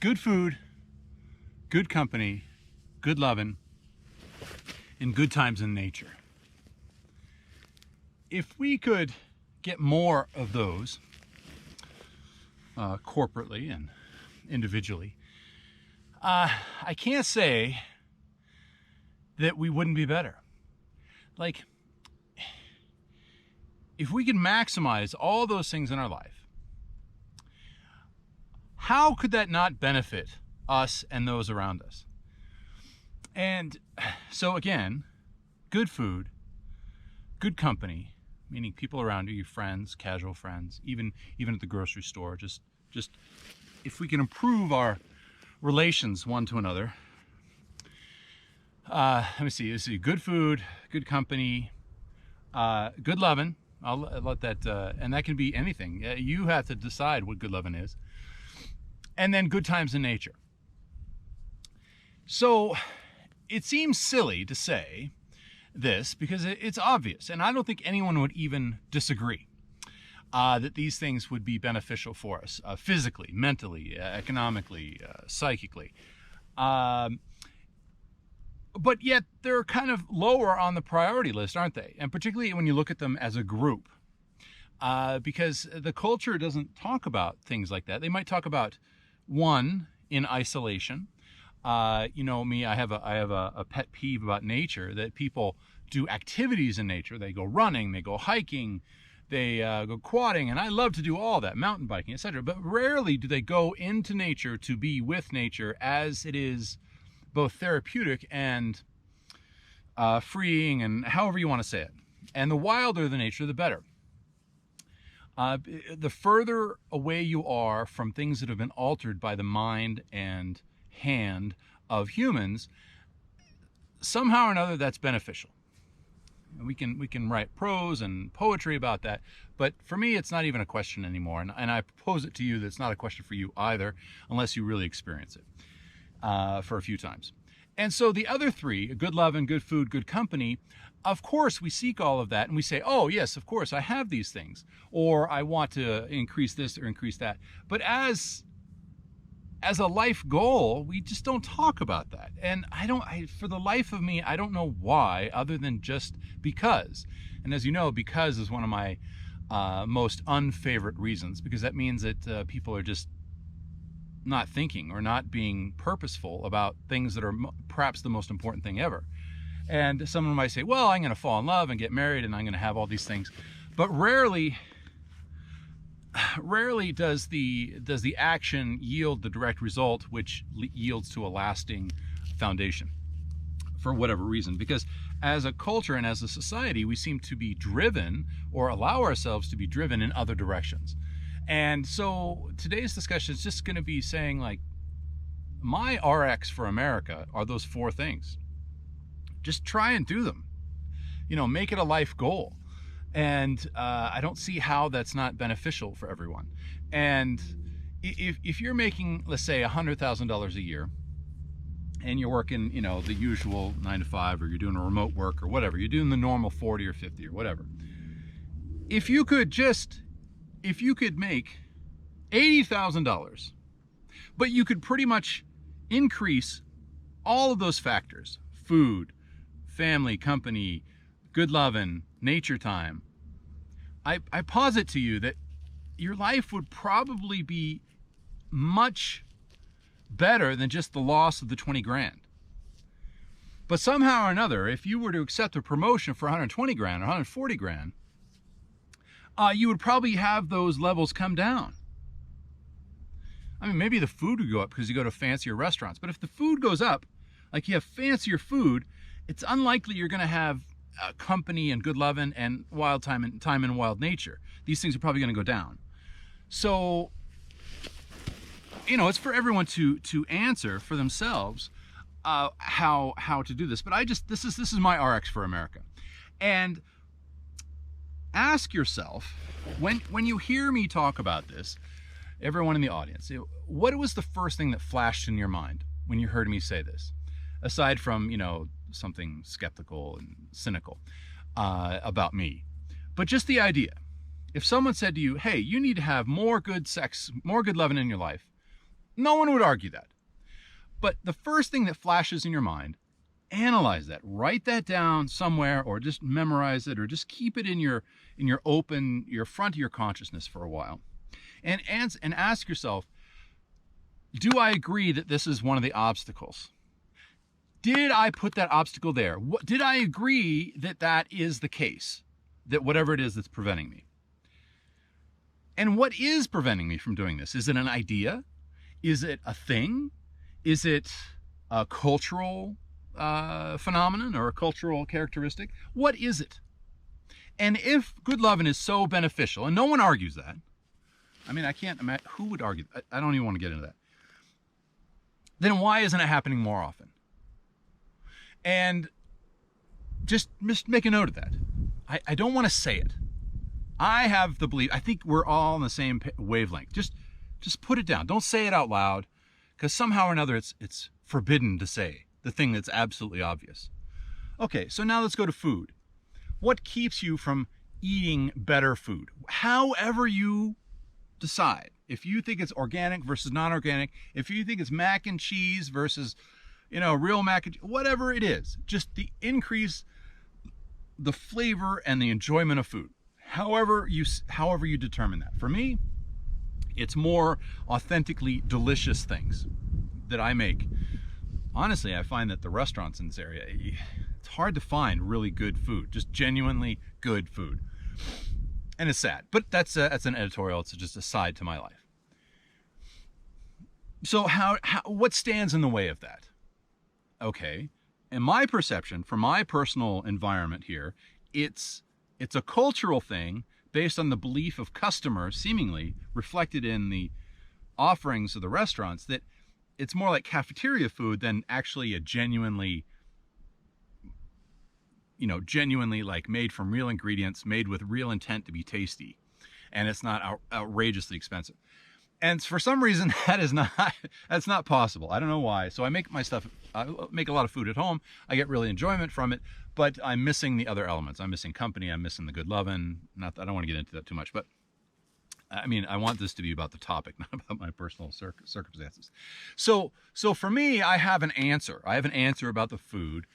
good food, good company, good loving, and good times in nature. If we could get more of those corporately and individually, I can't say that we wouldn't be better. Like, if we could maximize all those things in our life, how could that not benefit us and those around us? And so again, good food, good company, meaning people around you, your friends, casual friends, even at the grocery store, just if we can improve our relations one to another. Let me see, good food, good company, good loving. I'll let that, and that can be anything. You have to decide what good loving is. And then good times in nature. So it seems silly to say this because it's obvious, and I don't think anyone would even disagree that these things would be beneficial for us physically, mentally, economically, psychically. But yet they're kind of lower on the priority list, aren't they? And particularly when you look at them as a group, because the culture doesn't talk about things like that. They might talk about one in isolation. You know me, I have a pet peeve about nature, that people do activities in nature. They go running, they go hiking, they go quadding, and I love to do all that, mountain biking, etc. But rarely do they go into nature to be with nature, as it is both therapeutic and freeing, and however you want to say it. And the wilder the nature, the better. The further away you are from things that have been altered by the mind and hand of humans, somehow or another that's beneficial. We can write prose and poetry about that, but for me it's not even a question anymore, and I pose it to you that it's not a question for you either, unless you really experience it for a few times. And so the other three, good love and good food, good company, of course we seek all of that, and we say, oh yes, of course I have these things, or I want to increase this or increase that. But as a life goal, we just don't talk about that. And for the life of me, I don't know why, other than just because. And as you know, because is one of my most unfavorite reasons, because that means that people are just not thinking or not being purposeful about things that are perhaps the most important thing ever. And someone might say, well, I'm going to fall in love and get married and I'm going to have all these things. But rarely does the action yield the direct result, which yields to a lasting foundation, for whatever reason. Because as a culture and as a society, we seem to be driven, or allow ourselves to be driven, in other directions. And so today's discussion is just going to be saying, like, my RX for America are those four things. Just try and do them. Make it a life goal. And I don't see how that's not beneficial for everyone. And if you're making, let's say, $100,000 a year, and you're working, the usual 9 to 5, or you're doing a remote work or whatever, you're doing the normal 40 or 50 or whatever. If you could make $80,000, but you could pretty much increase all of those factors: food, family, company, good loving, nature time, I posit to you that your life would probably be much better than just the loss of the 20 grand. But somehow or another, if you were to accept a promotion for 120 grand or 140 grand, you would probably have those levels come down. I mean, maybe the food would go up because you go to fancier restaurants. But if the food goes up, like you have fancier food, it's unlikely you're going to have company and good loving and wild time in wild nature. These things are probably going to go down. So, it's for everyone to answer for themselves how to do this. But this is my RX for America. And ask yourself, when you hear me talk about this, everyone in the audience, what was the first thing that flashed in your mind when you heard me say this? Aside from, something skeptical and cynical about me. But just the idea. If someone said to you, hey, you need to have more good sex, more good loving in your life, No one would argue that. But the first thing that flashes in your mind, analyze that, write that down somewhere, or just memorize it, or just keep it in your front of your consciousness for a while, and ask yourself, do I agree that this is one of the obstacles? Did I put that obstacle there? Did I agree that that is the case? That whatever it is that's preventing me? And what is preventing me from doing this? Is it an idea? Is it a thing? Is it a cultural phenomenon or a cultural characteristic? What is it? And if good loving is so beneficial, and no one argues that, I mean, I can't imagine who would argue. I don't even want to get into that. Then why isn't it happening more often? And just make a note of that. I don't want to say it. I have the belief, I think we're all on the same wavelength. Just put it down. Don't say it out loud, because somehow or another it's forbidden to say the thing that's absolutely obvious. Okay, so now let's go to food. What keeps you from eating better food? However you decide. If you think it's organic versus non-organic, if you think it's mac and cheese versus, real mac and cheese, whatever it is, just the increase the flavor and the enjoyment of food. However you determine that. For me, it's more authentically delicious things that I make. Honestly, I find that the restaurants in this area, it's hard to find really good food, just genuinely good food. And it's sad, but that's an editorial. It's just a side to my life. So what stands in the way of that? Okay, in my perception, from my personal environment here, it's a cultural thing based on the belief of customers, seemingly reflected in the offerings of the restaurants, that it's more like cafeteria food than actually a genuinely like made from real ingredients, made with real intent to be tasty, and it's not outrageously expensive. And for some reason, that's not possible. I don't know why. So I make a lot of food at home. I get really enjoyment from it, but I'm missing the other elements. I'm missing company. I'm missing the good loving. I don't want to get into that too much, but I mean, I want this to be about the topic, not about my personal circumstances. So for me, I have an answer. I have an answer about the food.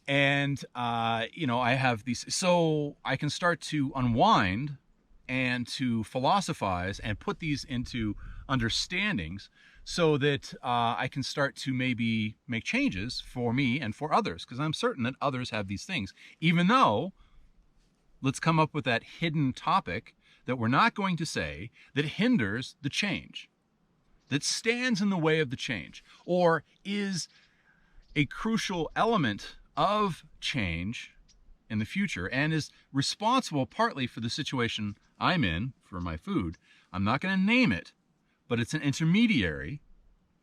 And, I have these, so I can start to unwind and to philosophize and put these into understandings so that I can start to maybe make changes for me and for others, because I'm certain that others have these things, even though, let's come up with that hidden topic that we're not going to say, that hinders the change, that stands in the way of the change, or is a crucial element of change in the future and is responsible partly for the situation I'm in for my food. I'm not going to name it, but it's an intermediary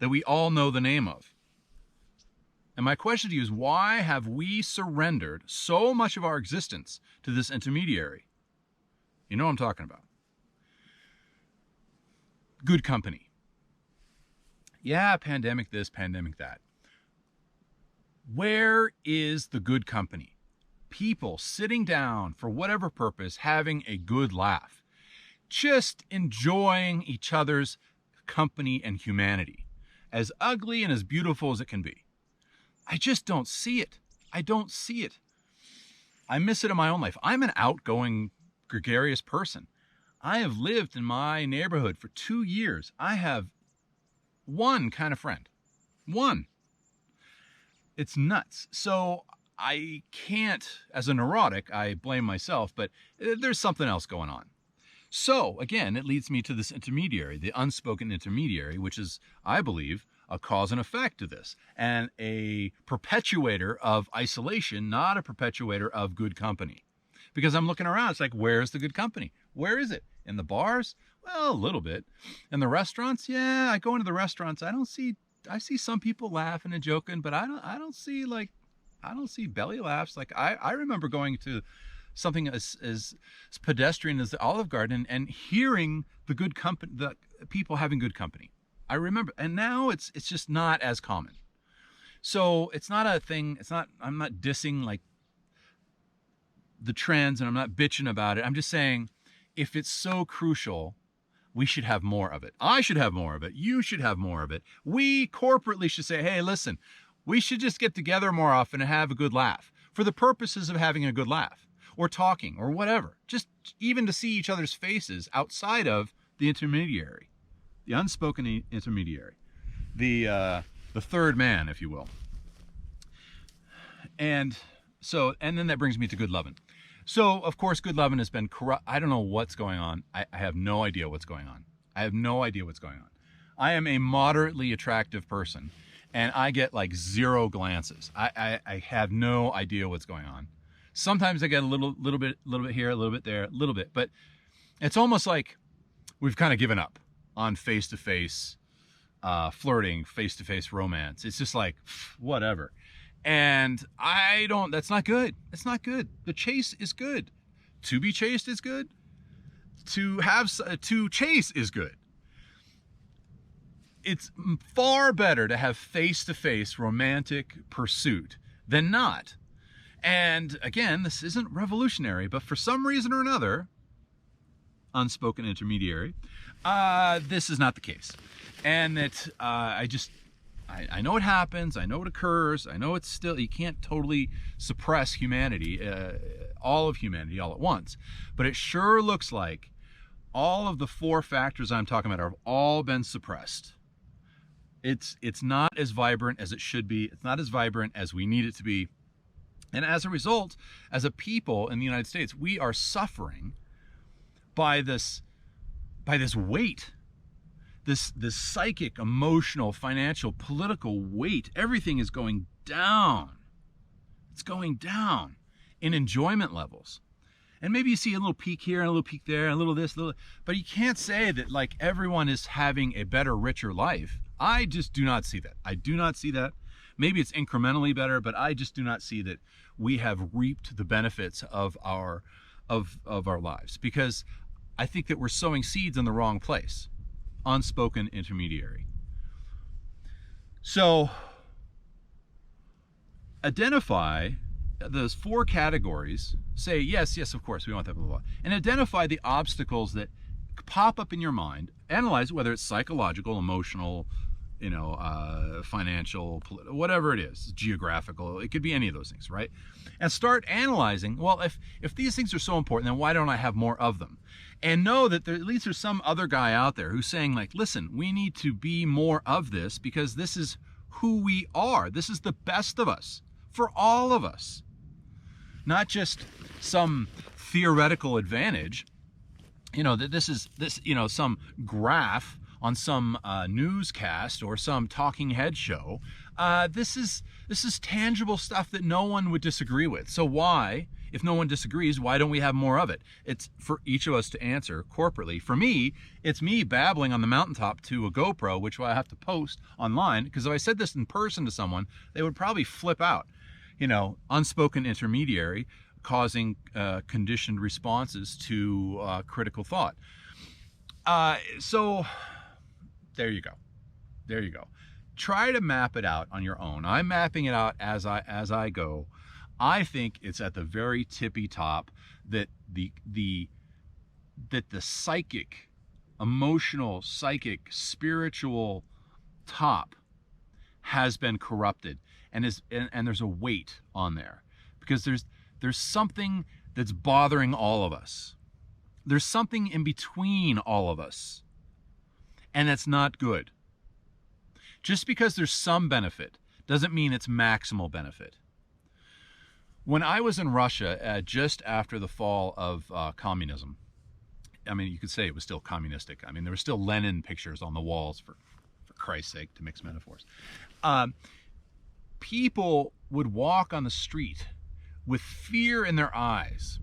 that we all know the name of. And my question to you is, why have we surrendered so much of our existence to this intermediary? You know what I'm talking about. Good company. Yeah, pandemic this, pandemic that. Where is the good company? People sitting down for whatever purpose, having a good laugh, just enjoying each other's company and humanity, as ugly and as beautiful as it can be. I just don't see it. I don't see it. I miss it in my own life. I'm an outgoing, gregarious person. I have lived in my neighborhood for 2 years. I have one kind of friend. One. It's nuts. So I can't, as a neurotic, I blame myself, but there's something else going on. So again, it leads me to this intermediary, the unspoken intermediary, which is, I believe, a cause and effect to this, and a perpetuator of isolation, not a perpetuator of good company. Because I'm looking around, it's like, where's the good company? Where is it? In the bars? Well, a little bit. In the restaurants? Yeah, I go into the restaurants. I see some people laughing and joking, but I don't see belly laughs. Like I remember going to something as pedestrian as the Olive Garden and hearing the good company, the people having good company. I remember, and now it's just not as common. So it's not a thing. I'm not dissing like the trends, and I'm not bitching about it. I'm just saying, if it's so crucial, we should have more of it. I should have more of it. You should have more of it. We corporately should say, hey, listen, we should just get together more often and have a good laugh for the purposes of having a good laugh or talking or whatever. Just even to see each other's faces outside of the intermediary, the unspoken intermediary, the third man, if you will. And then that brings me to good loving. So, of course, good loving has been corrupt. I don't know what's going on. I have no idea what's going on. I have no idea what's going on. I am a moderately attractive person, and I get like 0 glances. I have no idea what's going on. Sometimes I get a little bit here, a little bit there, a little bit. But it's almost like we've kind of given up on face-to-face flirting, face-to-face romance. It's just like, whatever. And that's not good. It's not good. The chase is good. To be chased is good. To chase is good. It's far better to have face-to-face romantic pursuit than not. And again, this isn't revolutionary, but for some reason or another, unspoken intermediary, this is not the case. And that I know it happens. I know it occurs. I know it's still, you can't totally suppress humanity, all of humanity all at once. But it sure looks like all of the 4 factors I'm talking about have all been suppressed. It's not as vibrant as it should be. It's not as vibrant as we need it to be. And as a result, as a people in the United States, we are suffering by this weight. This psychic, emotional, financial, political weight. Everything is going down. It's going down in enjoyment levels. And maybe you see a little peak here and a little peak there and a little this, but you can't say that like everyone is having a better, richer life. I just do not see that. I do not see that. Maybe it's incrementally better, but I just do not see that we have reaped the benefits of our lives, because I think that we're sowing seeds in the wrong place. Unspoken intermediary. So identify those 4 categories. Say yes, of course we want that, blah, blah, blah, and identify the obstacles that pop up in your mind. Analyze whether it's psychological, emotional, financial, political, whatever it is, geographical. It could be any of those things, right? And start analyzing, well, if these things are so important, then why don't I have more of them? And know that at least there's some other guy out there who's saying, like, listen, we need to be more of this because this is who we are. This is the best of us for all of us. Not just some theoretical advantage, that some graph on some newscast or some talking head show. This is tangible stuff that no one would disagree with. So why, if no one disagrees, why don't we have more of it? It's for each of us to answer corporately. For me, it's me babbling on the mountaintop to a GoPro, which I have to post online, because if I said this in person to someone, they would probably flip out. Unspoken intermediary causing conditioned responses to critical thought. So there you go. Try to map it out on your own. I'm mapping it out as I go. I think it's at the very tippy top that the psychic, emotional, spiritual top has been corrupted, and there's a weight on there, because there's something that's bothering all of us. There's something in between all of us, and that's not good. Just because there's some benefit doesn't mean it's maximal benefit. When I was in Russia, just after the fall of communism, I mean, you could say it was still communistic. I mean, there were still Lenin pictures on the walls, for Christ's sake, to mix metaphors. People would walk on the street with fear in their eyes.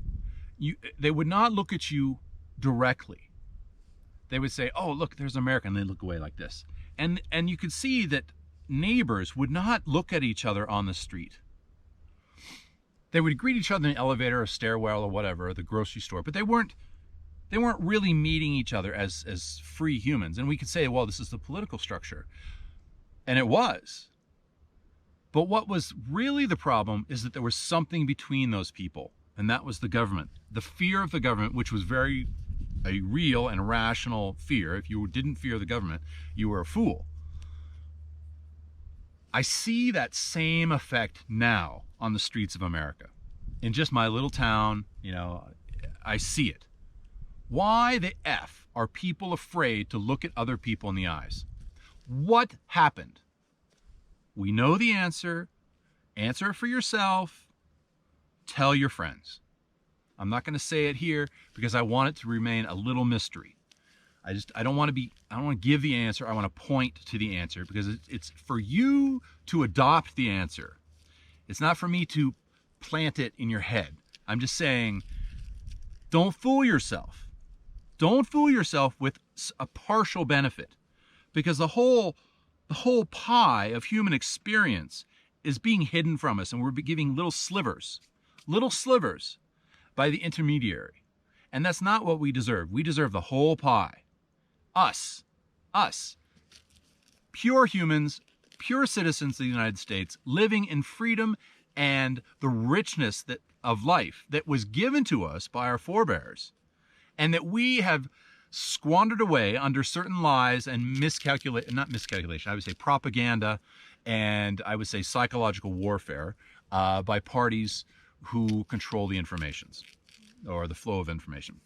They would not look at you directly. They would say, oh, look, there's an American. And they'd look away like this. And you could see that neighbors would not look at each other on the street. They would greet each other in an elevator or stairwell or whatever, or the grocery store, but they weren't really meeting each other as free humans. And we could say, well, this is the political structure. And it was. But what was really the problem is that there was something between those people, and that was the government. The fear of the government, which was very a real and rational fear. If you didn't fear the government, you were a fool. I see that same effect now on the streets of America. In just my little town, you know, I see it. Why the F are people afraid to look at other people in the eyes? What happened? We know the answer. Answer it for yourself. Tell your friends. I'm not going to say it here because I want it to remain a little mystery. I don't want to give the answer. I want to point to the answer because it's for you to adopt the answer. It's not for me to plant it in your head. I'm just saying, don't fool yourself. Don't fool yourself with a partial benefit, because the whole pie of human experience is being hidden from us, and we're giving little slivers by the intermediary. And that's not what we deserve. We deserve the whole pie. Us, pure humans, pure citizens of the United States, living in freedom and the richness of life that was given to us by our forebears, and that we have squandered away under certain lies and I would say propaganda, and I would say psychological warfare by parties who control the informations or the flow of information.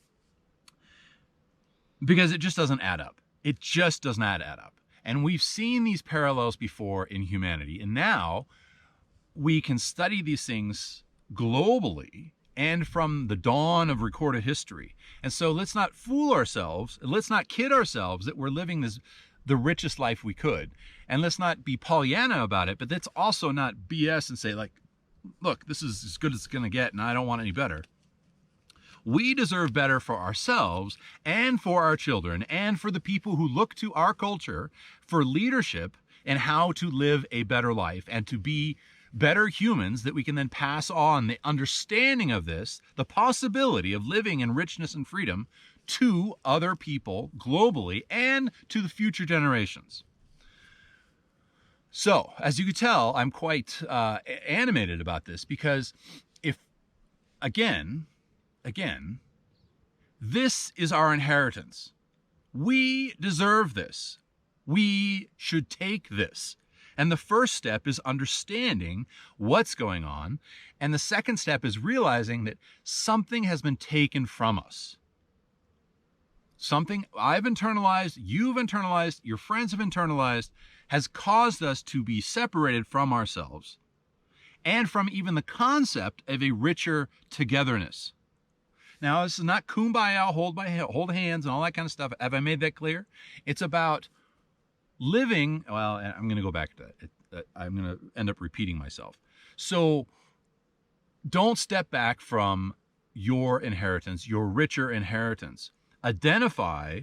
Because it just doesn't add up. It just does not add up. And we've seen these parallels before in humanity, and now we can study these things globally and from the dawn of recorded history. And so let's not fool ourselves, let's not kid ourselves that we're living the richest life we could. And let's not be Pollyanna about it, but let's also not BS and say, like, look, this is as good as it's going to get and I don't want any better. We deserve better for ourselves and for our children and for the people who look to our culture for leadership and how to live a better life and to be better humans that we can then pass on the understanding of this, the possibility of living in richness and freedom, to other people globally and to the future generations. So, as you can tell, I'm quite animated about this, because again, this is our inheritance. We deserve this. We should take this. And the first step is understanding what's going on. And the second step is realizing that something has been taken from us. Something I've internalized, you've internalized, your friends have internalized, has caused us to be separated from ourselves and from even the concept of a richer togetherness. Now, this is not kumbaya, hold hands and all that kind of stuff. Have I made that clear? It's about living, well, I'm going to go back to that. I'm going to end up repeating myself. So don't step back from your inheritance, your richer inheritance. Identify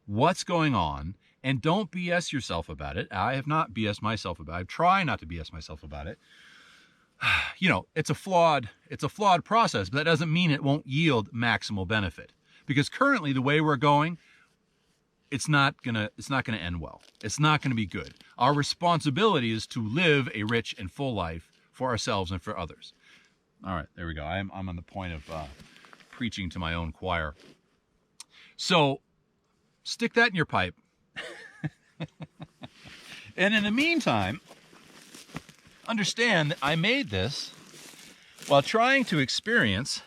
what's going on and don't BS yourself about it. I have not BS myself about it. I try not to BS myself about it. You know, it's a flawed process, but that doesn't mean it won't yield maximal benefit. Because currently the way we're going, it's not gonna end well. It's not gonna be good. Our responsibility is to live a rich and full life for ourselves and for others. All right, there we go. I'm on the point of preaching to my own choir. So stick that in your pipe. And in the meantime, understand that I made this while trying to experience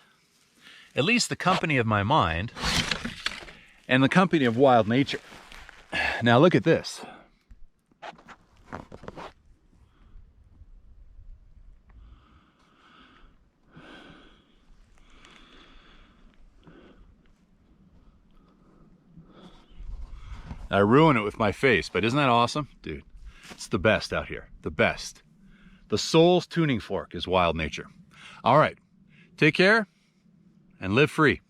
at least the company of my mind and the company of wild nature. Now look at this. I ruin it with my face, but isn't that awesome? Dude, it's the best out here, the best. The soul's tuning fork is wild nature. All right, take care and live free.